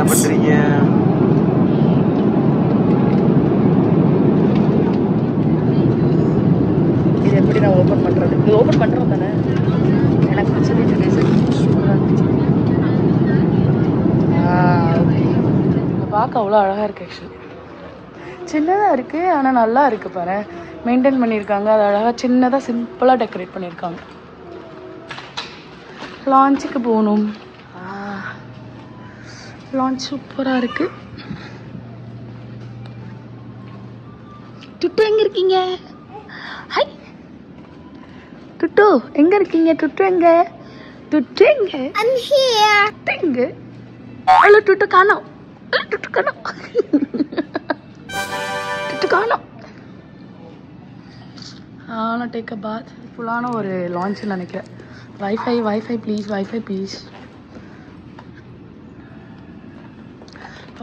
பண்றீங்க? இது எப்படி நான் ஓப்பன் பண்ணுறது? இது ஓப்பன் பண்ணுறோம் தானே? எனக்கு பிடிச்சது இந்த டிசைன் சூப்பராக இருந்துச்சு. ஓகே, பார்க்க அவ்வளோ அழகாக இருக்குது. ஆக்சுவலி சின்னதாக இருக்குது, ஆனால் நல்லா இருக்குது. பாரு, மெயின்டைன் பண்ணியிருக்காங்க. அது அழகாக சின்னதாக சிம்பிளாக டெக்கரேட் பண்ணியிருக்காங்க. லான்ச்சுக்கு போகணும். லான்ச் சூப்பராக இருக்குது. டுட்டு எங்கே இருக்கீங்க? ஹை டுட்டு, எங்கே இருக்கீங்க? டுட்டு எங்கே? டுட்டு எங்கே? I'm here. டுட்டு எங்கே? ஹலோ டுட்டு காணோம். டுட்டு காணோம். டுட்டு காணோம். நான் டேக் அ பாத். ஃபுல்லான ஒரு லான்ச்னு நினைக்கிறேன். Wifi please, wifi please.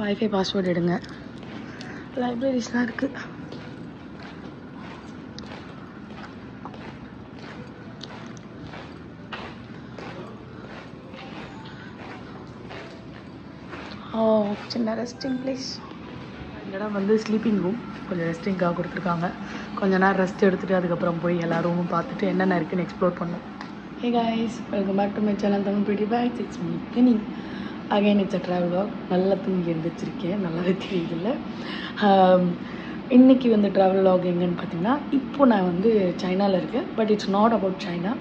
Wifi password எடுங்க. லைப்ரரிஸ்லாம் இருக்குது. சின்ன ரெஸ்டிங் பிளேஸ். இந்த இடம் வந்து ஸ்லீப்பிங் ரூம். கொஞ்சம் ரெஸ்டிங்காக கொடுத்துருக்காங்க. கொஞ்ச நேரம் ரெஸ்ட் எடுத்துகிட்டு அதுக்கப்புறம் போய் எல்லா ரூமும் பார்த்துட்டு என்னென்ன இருக்குன்னு எக்ஸ்ப்ளோர் பண்ணோம். Hey guys, welcome back to my channel Tamil beauty packs. It's me Kini. Again it's a travel walk. நல்லா தூங்கி எழுந்திரிச்சிருக்கேன், நல்லாவே தெரியுதில்ல. இன்றைக்கி வந்து ட்ராவல் வாக் எங்கன்னு பார்த்தீங்கன்னா, இப்போ நான் வந்து சைனாவில் இருக்கேன். But it's not about China.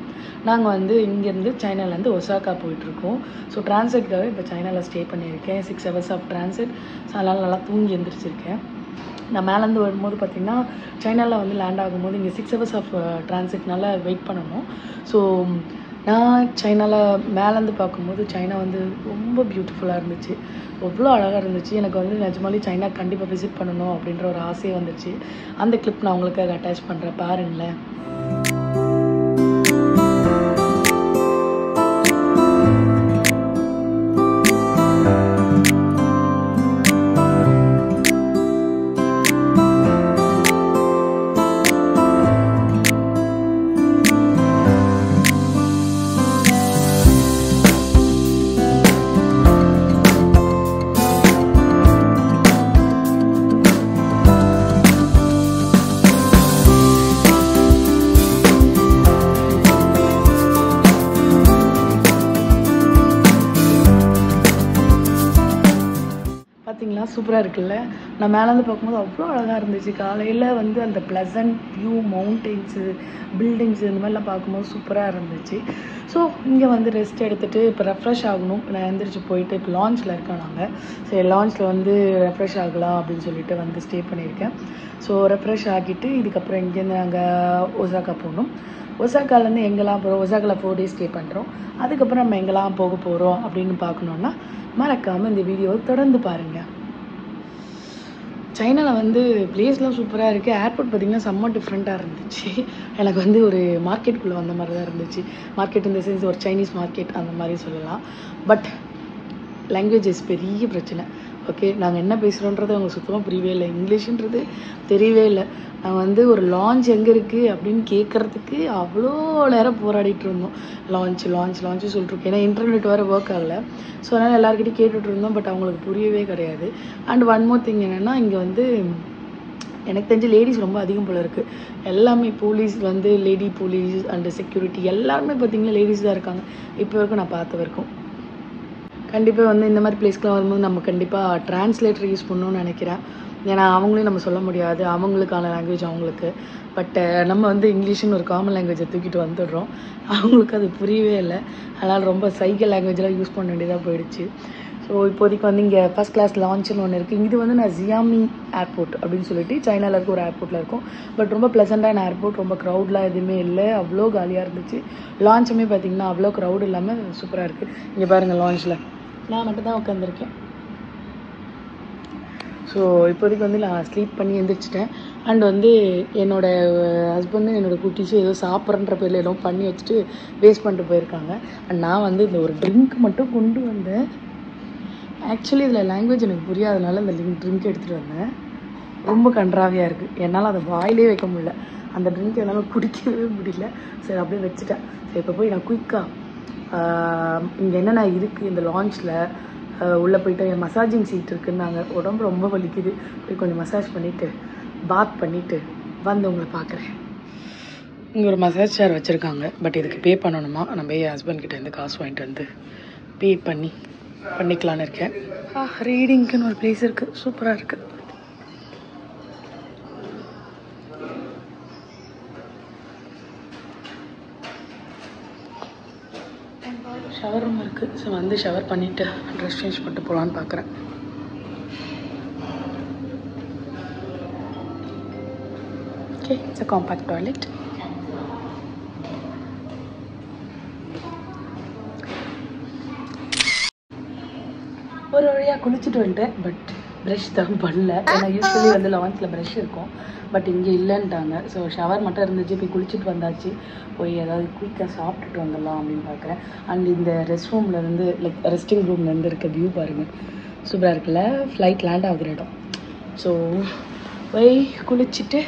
நாங்கள் வந்து இங்கேருந்து சைனாலேருந்து ஒசாக்கா போயிட்டுருக்கோம். ஸோ ட்ரான்சிட்காக இப்போ சைனாவில் ஸ்டே பண்ணியிருக்கேன். 6 hours ஆஃப் ட்ரான்சிட். ஸோ அதனால் நல்லா தூங்கி எழுந்திரிச்சிருக்கேன். நான் மேலேருந்து வரும்போது பார்த்திங்கன்னா, சைனாவில் வந்து லேண்ட் ஆகும்போது இங்கே 6 hours ஆஃப் ட்ரான்சிட்னால வெயிட் பண்ணணும். ஸோ நான் சைனாவில் மேலேருந்து பார்க்கும்போது சைனா வந்து ரொம்ப பியூட்டிஃபுல்லாக இருந்துச்சு. அவ்வளோ அழகாக இருந்துச்சு. எனக்கு வந்து நிஜமாலே சைனா கண்டிப்பாக விசிட் பண்ணணும் அப்படின்ற ஒரு ஆசையே வந்துச்சு. அந்த கிளிப் நான் உங்களுக்காக அட்டாச் பண்ணுறேன், பாருங்களேன். பார்த்தீங்களா, சூப்பராக இருக்குல்ல. நான் மேலேருந்து பார்க்கும்போது அவ்வளோ அழகாக இருந்துச்சு. காலையில் வந்து அந்த ப்ளசன்ட் வியூ, மவுண்டெயின்ஸு, பில்டிங்ஸு இந்த மாதிரிலாம் பார்க்கும்போது சூப்பராக இருந்துச்சு. ஸோ இங்கே வந்து ரெஸ்ட் எடுத்துகிட்டு இப்போ ரெஃப்ரெஷ் ஆகணும். நான் எழுந்திரிச்சு போயிட்டு இப்போ லான்ச்சில் இருக்கேன் நாங்கள். சரி, லான்ச்சில் வந்து ரெஃப்ரெஷ் ஆகலாம் அப்படின்னு சொல்லிட்டு வந்து ஸ்டே பண்ணியிருக்கேன். ஸோ ரெஃப்ரெஷ் ஆகிட்டு இதுக்கப்புறம் இங்கேருந்து நாங்கள் ஒசாக்கா போகணும். ஒசாக்காலேருந்து எங்கெல்லாம் போகிறோம், ஒசாக்காவில் 4 days ஸ்டே பண்ணுறோம். அதுக்கப்புறம் நம்ம எங்கெல்லாம் போக போகிறோம் அப்படின்னு பார்க்கணுன்னா மறக்காமல் இந்த வீடியோவை தொடர்ந்து பாருங்கள். சைனாவில் வந்து பிளேஸ்லாம் சூப்பராக இருக்குது. ஏர்போர்ட் பார்த்திங்கன்னா செம்ம டிஃப்ரெண்ட்டாக இருந்துச்சு. எனக்கு வந்து ஒரு மார்க்கெட்டுக்குள்ளே வந்த மாதிரி தான் இருந்துச்சு. மார்க்கெட் இந்த சென்ஸ் ஒரு சைனீஸ் மார்க்கெட் அந்த மாதிரி சொல்லலாம். பட் லாங்குவேஜஸ் பெரிய பிரச்சனை. ஓகே, நாங்கள் என்ன பேசுகிறோன்றது அவங்க சுத்தமாக புரியவே இல்லை. இங்கிலீஷுன்றது தெரியவே இல்லை. நாங்கள் வந்து ஒரு லான்ச் எங்கே இருக்குது அப்படின்னு கேட்குறதுக்கு அவ்வளோ நேரம் போராடிட்டு இருந்தோம். லான்ச்சு சொல்லிட்டுருக்கோம். ஏன்னா இன்டர்நெட் வேறு ஒர்க் ஆகலை. ஸோ அதனால் எல்லாருக்கிட்டையும் கேட்டுட்டு இருந்தோம். பட் அவங்களுக்கு புரியவே கிடையாது. அண்ட் ஒன் மோர் திங் என்னென்னா, இங்கே வந்து எனக்கு தெரிஞ்ச லேடிஸ் ரொம்ப அதிகம் போல் இருக்குது. எல்லாமே போலீஸ் வந்து லேடி போலீஸ் அண்டு செக்யூரிட்டி எல்லாருமே பார்த்திங்கன்னா லேடிஸ் தான் இருக்காங்க. இப்போ வரைக்கும் நான் பார்த்த வரைக்கும். கண்டிப்பாக வந்து இந்த மாதிரி பிளேஸ்க்குலாம் வரும்போது நம்ம கண்டிப்பாக ட்ரான்ஸ்லேட்டர் யூஸ் பண்ணணும்னு நினைக்கிறேன். ஏன்னா அவங்களையும் நம்ம சொல்ல முடியாது, அவங்களுக்கான லாங்குவேஜ் அவங்களுக்கு. பட் நம்ம வந்து இங்கிலீஷ்னு ஒரு காமன் லாங்குவேஜை தூக்கிட்டு வந்துடுறோம். அவங்களுக்கு அது புரியவே இல்லை. அதனால் ரொம்ப சைக்கிள் லாங்குவேஜெலாம் யூஸ் பண்ண வேண்டியதாக போயிடுச்சு. ஸோ இப்போதைக்கு வந்து இங்கே ஃபஸ்ட் கிளாஸ் லான்ச்சுன்னு ஒன்று இருக்குது. இது வந்து நான் ஜியாமி ஏர்போர்ட் அப்படின்னு சொல்லிட்டு சைனாவில் இருக்க ஒரு ஏர்போர்ட்டில் இருக்கும். பட் ரொம்ப ப்ளசண்ட்டான ஏர்போர்ட். ரொம்ப க்ரௌட்லாம் எதுவுமே இல்லை. அவ்வளோ காலியாக இருந்துச்சு. லான்ச்சுமே பார்த்திங்கன்னா அவ்வளோ க்ரௌட் இல்லாமல் சூப்பராக இருக்குது. இங்கே பாருங்கள், லான்ச்சில் நான் மட்டும் தான் உட்காந்துருக்கேன். ஸோ இப்போதைக்கு வந்து நான் ஸ்லீப் பண்ணி எழுந்திரிச்சிட்டேன். அண்ட் வந்து என்னோடய ஹஸ்பண்டும் என்னோடய குட்டீஸும் ஏதோ சாப்பிட்றன்ற பேரில் ஏதோ பண்ணி வச்சுட்டு வேஸ்ட் பண்ணிட்டு போயிருக்காங்க. அண்ட் நான் வந்து இந்த ஒரு ட்ரிங்க் மட்டும் கொண்டு வந்தேன். ஆக்சுவலி இதில் லாங்குவேஜ் எனக்கு புரியாதனால இந்த ட்ரிங்க் எடுத்துகிட்டு வந்தேன். ரொம்ப கன்றாவியாக இருக்குது. என்னால் அதை வாயிலே வைக்க முடியல. அந்த ட்ரிங்க் என்னால் குடிக்கவே முடியல. சரி, அப்படியே வச்சுட்டேன். சரி, இப்போ போய் நான் குயிக்காக இங்கே என்னென்ன இருக்குது இந்த லான்ச்சில் உள்ளே போயிட்டு மசாஜிங் சீட் இருக்குன்னாங்க. உடம்பு ரொம்ப வலிக்குது, போய் கொஞ்சம் மசாஜ் பண்ணிவிட்டு பாத் பண்ணிவிட்டு வந்து உங்களை பார்க்குறேன். இங்கே ஒரு மசாஜ் சேர் வச்சுருக்காங்க, பட் இதுக்கு பே பண்ணணுமா. நம்ம என் ஹஸ்பண்ட்கிட்ட இருந்து காசு வாங்கிட்டு வந்து பே பண்ணிக்கலான்னு இருக்கேன். ரீடிங்க்குன்னு ஒரு பிளேஸ் இருக்குது, சூப்பராக இருக்குது. ஷவர் ரூம் இருக்குது. ஸோ வந்து ஷவர் பண்ணிவிட்டு ட்ரெஸ் சேஞ்ச் பண்ணிட்டு போகலான்னு பார்க்குறேன். Okay, it's a compact toilet. ஒரு வழியாக குளிச்சுட்டு வந்துட்டேன், பட் ப்ரஷ் தான் பண்ணல. ஏன்னா யூஸ்வலி வந்து லான்ச்சில் ப்ரஷ் இருக்கும், பட் இங்கே இல்லைன்ட்டாங்க. ஸோ ஷவர் மட்டும் இருந்துச்சு, போய் குளிச்சுட்டு வந்தாச்சு. போய் ஏதாவது குயிக்காக சாப்பிட்டுட்டு வந்துடலாம் அப்படின்னு பார்க்குறேன். அண்ட் இந்த ரெஸ்ட் ரூம்லேருந்து லைக் ரெஸ்டிங் ரூம்லேருந்து இருக்க வியூ பாருங்கள், சூப்பராக இருக்குல்ல. ஃப்ளைட் லேண்ட் ஆகுற இடம். ஸோ போய் குளிச்சுட்டு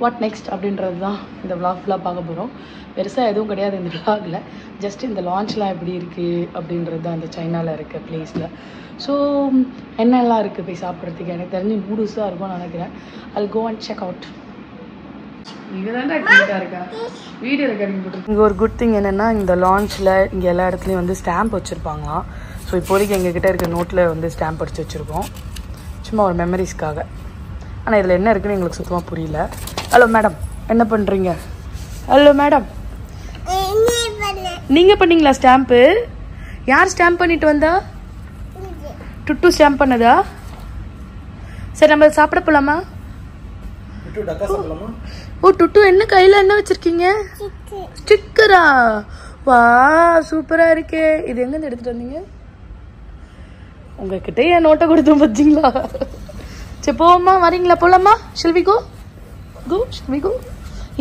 வாட் நெக்ஸ்ட் அப்படின்றது தான் இந்த விளாக் ஃபுல்லாக பார்க்க போகிறோம். பெருசாக எதுவும் கிடையாது இந்த விளாகில், ஜஸ்ட் இந்த லான்ச்லாம் எப்படி இருக்குது அப்படின்றது தான் இந்த சைனாவில் இருக்க பிளேஸில். ஸோ என்னெல்லாம் இருக்குது போய் சாப்பிட்றதுக்கு. எனக்கு தெரிஞ்சு நூடுல்ஸ் தான் இருக்கும்னு நினைக்கிறேன். I'll go and check out. இங்கே தான் இருக்கா வீடியோ ரெக்கார்டிங் போட்டு. இங்கே ஒரு குட் திங் என்னென்னா, இந்த லான்ச்சில் இங்கே எல்லா இடத்துலையும் வந்து ஸ்டாம்ப் வச்சுருப்பாங்களாம். ஸோ இப்போதைக்கு எங்ககிட்ட இருக்க நோட்டில் வந்து ஸ்டாம்ப் அடித்து வச்சுருக்கோம், சும்மா ஒரு மெமரிஸ்க்காக. ஆனால் இதில் என்ன இருக்குன்னு எங்களுக்கு சுத்தமாக புரியல. ஹலோ மேடம், என்ன பண்ணுறீங்க? ஹலோ மேடம், நீங்கள் பண்ணீங்களா ஸ்டாம்ப்பு? யார் ஸ்டாம்ப் பண்ணிட்டு வந்தா? டுட்டு ஸ்டாம்ப் பண்ணதா? சரி, நம்ம சாப்பிட போலாமா? ஓ, டுட்டு என்ன கையில் என்ன வச்சிருக்கீங்க? ஸ்டிக்கரா? வா, சூப்பராக இருக்கே. இது எங்கேருந்து எடுத்துகிட்டு வந்தீங்க? உங்ககிட்ட என் நோட்டை கொடுத்தோம் பார்த்தீங்களா? சரி போமா, வரீங்களா? போலாமா? Shall we go? Go? Shall we go?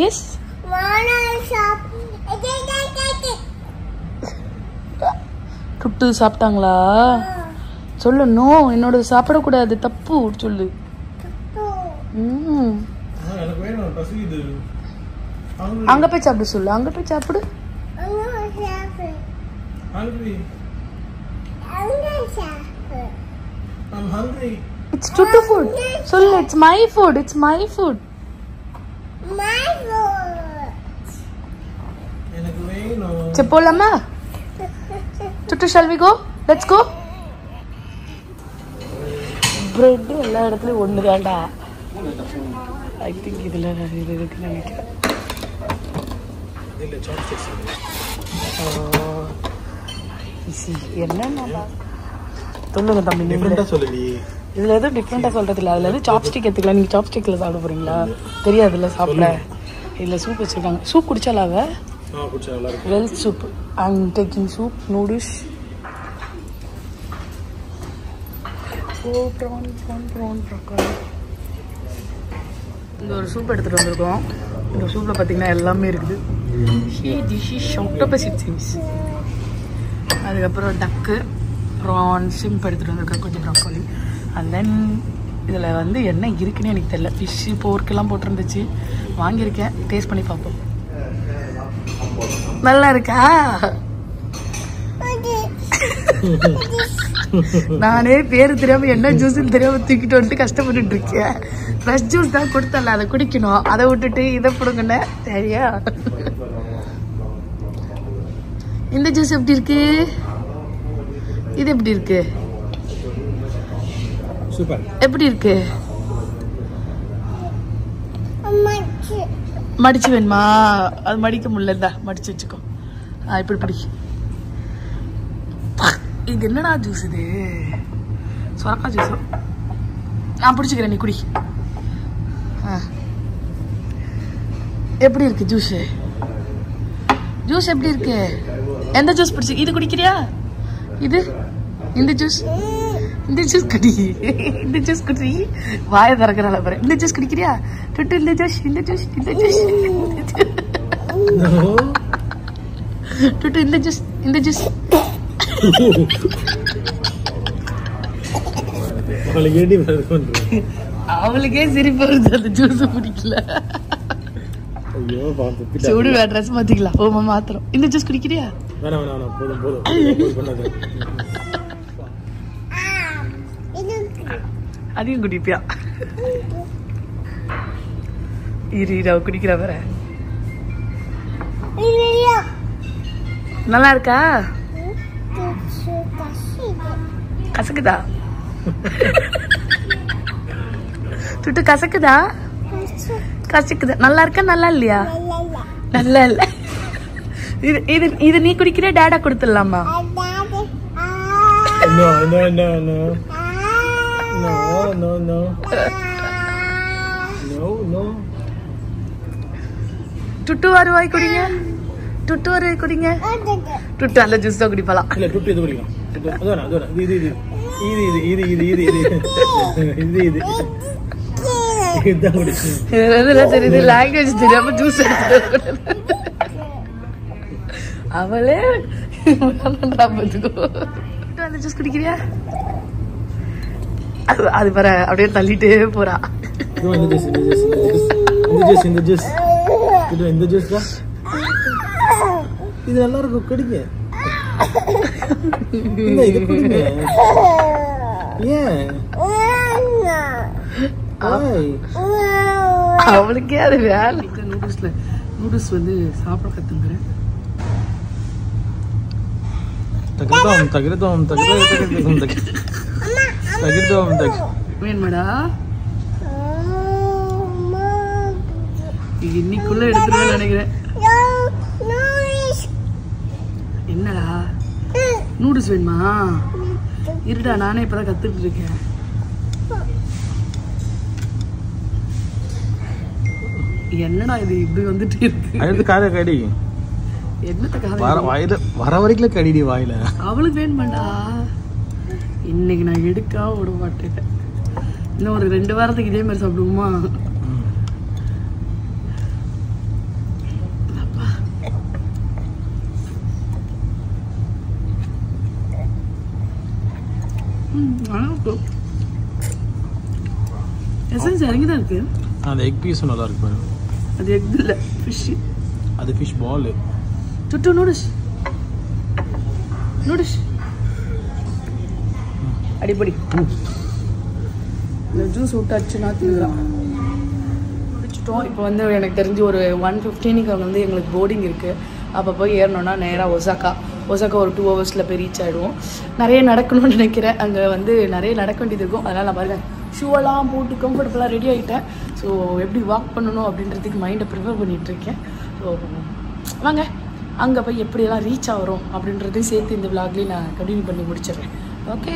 Yes? டுட்டு சாப்பிட்டாங்களா? சொல்லு. நோ, என்னோட சாப்பிடக்கூடாது, தப்பு சொல்லு. அங்க போய் சாப்பிடு சொல்லு, அங்க போய் சாப்பிடு. It's Tuttu food. சொல்லு, it's my food. It's my food. சரி போலாமா? Tuttu, shall we go? Let's go. Bread எல்லா இடத்துலையும் ஒன்று தான்டா. ஐ திங்க் இதில் இது இருக்குன்னு நினைக்கிறேன். என்னன்னா சொல்லுங்க தம்பி, இதில் எதுவும் டிஃப்ரெண்ட்டாக சொல்கிறது இல்லை. அதில் எதுவும் சாப்ஸ்டிக் எடுத்துக்கலாம். நீங்கள் சாப்ஸ்டிக்கில் சாப்பிட போகிறீங்களா? தெரியாதுல்ல சாப்பிட. இதில் சூப் வச்சுருக்காங்க. சூப் குடிச்சாலாவ? Well soup. I'm taking soup, noodles. இந்த ஒரு சூப் எடுத்துகிட்டு வந்திருக்கோம். இந்த சூப்பில் பார்த்தீங்கன்னா எல்லாமே இருக்குது. அதுக்கப்புறம் டக்கு, ப்ரான், சிம்ப் எடுத்துகிட்டு வந்திருக்கேன், கொஞ்சம் ப்ராக்கோலி. அண்ட் தென் இதில் வந்து என்ன இருக்குன்னு எனக்கு தெரியல. ஃபிஷ்ஷு, போர்க்கெல்லாம் போட்டிருந்துச்சு, வாங்கியிருக்கேன். டேஸ்ட் பண்ணி பார்ப்போம். நல்லா இருக்கா? நானே பேரு தெரியாம என்ன ஜூஸ்ன்னு தெரியாம தூக்கிட்டு வந்துட்டு கஷ்டப்பட்டு இருக்கேன். ஃப்ரெஷ் ஜூஸ் தான் கொடுத்தல, அதை குடிக்கணும். அதை விட்டுட்டு இதை பிடுங்கண்ணே, சரியா? இந்த ஜூஸ் எப்படி இருக்கு? இது எப்படி இருக்கு? சூப்பர். எப்படி இருக்கு? மடிச்சு வேணுமா? அது மடிக்க முடியல, மடிச்சு வச்சுக்கோ. இப்படி பிடி. இது என்னடா ஜூஸ்? இது சொரக்கா ஜூஸ். நான் பிடிச்சிக்கிறேன், நீ குடி. எப்படி இருக்கு ஜூஸ்? ஜூஸ் எப்படி இருக்கு? எந்த ஜூஸ் பிடிச்சி? இது குடிக்கிறியா? இது இந்த ஜூஸ், இந்த ஜூஸ் குடி. இந்த ஜூஸ் குடி. வாயை திறக்கிறாள் பாரு. இந்த ஜூஸ் குடிக்கிறியா? டுட்டு, இந்த ஜூஸ், இந்த ஜூஸ், இந்த ஜூஸ். டுட்டு, இந்த ஜூஸ், இந்த ஜூஸ். அவளுக்கே சிரிப்பு வருது, அந்த ஜூஸ் பிடிக்கல. சூடு வேற ட்ரெஸ் மாத்திக்கலாம். ஓமா மாத்திரம். இந்த ஜூஸ் குடிக்கிறியா? அதையும் குடிப்பியா? இரு குடிக்கிற வர. நல்லா இருக்கா? கசக்குதா? துட்டு கசக்குதா? கசக்குதா? நல்லா இருக்கா நல்லா இல்லையா? நல்லா இல்ல. இது நீ குடிக்கிற டாடா கொடுத்துடலாமா? No, no, no, no. No, no, no. No, no. துட்டு வருவாய் குடிங்க. துட்டு வருவாய் குடிங்க. துட்டு அந்த ஜூஸ் தான் குடிப்பலாம். இல்ல துட்டு இது குடிக்கலாம். அதான் அதான் இது இது இது இது இது இது இது இது இது இதுதான் குடிச்சு. இதெல்லாம் தெரியுது லாங்குவேஜ் தெரியாம ஜூஸ் எடுத்துட்டு அவளே அந்த ஜூஸ் குடிக்கிறியா? அது பாரு அப்படியே தள்ளிட்டே போறா. இந்த ஜூஸ் தான் இது நல்லா இருக்கும் குடிங்க. இது குடிங்க. ஏன் அவளுக்கே அது வேலை. நூடுல்ஸ் வந்து சாப்பிட கத்துக்கிறேன். வேணுமாடா? இன்னைக்குள்ள எடுத்துருவேன் நினைக்கிறேன். என்னடா நூடுல்ஸ் வேணுமா? இருடா நானே இப்பதான் கத்துக்கிட்டு இருக்கேன். என்னடா இது இப்படி வந்துட்டு இருக்கு? வர வரைக்கும் கடிடி வாயில. அவளுக்கு வேணுமாண்டா? இன்னைக்கு நான் எடுக்காம விட மாட்டேன். இன்னும் ஒரு 2 வாரத்துக்கு இதே மாதிரி சாப்பிடுவோமா? எசன்ஸ் இறங்கிதான் இருக்கு. அந்த எக் பீஸ் நல்லா இருக்கு பாரு. அது எக் இல்ல, ஃபிஷ். அது ஃபிஷ் பால். துட்டு நூடுல்ஸ் நூடுல்ஸ் அடிப்படி. இந்த ஜூஸ் விட்டாச்சுன்னா தீவிரம் முடிச்சிட்டோம். இப்போ வந்து எனக்கு தெரிஞ்சு ஒரு 1:15 வந்து எங்களுக்கு போர்டிங் இருக்குது. அப்போ போய் ஏறணுன்னா நேராக ஒசாக்கா ஒரு 2 ஹவர்ஸில் போய் ரீச் ஆகிடுவோம். நிறைய நடக்கணும்னு நினைக்கிறேன். அங்கே வந்து நிறைய நடக்க வேண்டியது இருக்கும். அதனால் நான் பாருங்கள் ஷூவெல்லாம் போட்டு கம்ஃபர்டபுளாக ரெடி ஆகிட்டேன். ஸோ எப்படி வாக் பண்ணணும் அப்படின்றதுக்கு மைண்டை ப்ரிப்பேர் பண்ணிகிட்ருக்கேன். ஸோ வாங்க அங்கே போய் எப்படியெல்லாம் ரீச் ஆகிறோம் அப்படின்றதையும் சேர்த்து இந்த விளாக்லேயும் நான் கண்டினியூ பண்ணி முடிச்சிடுறேன். ஓகே.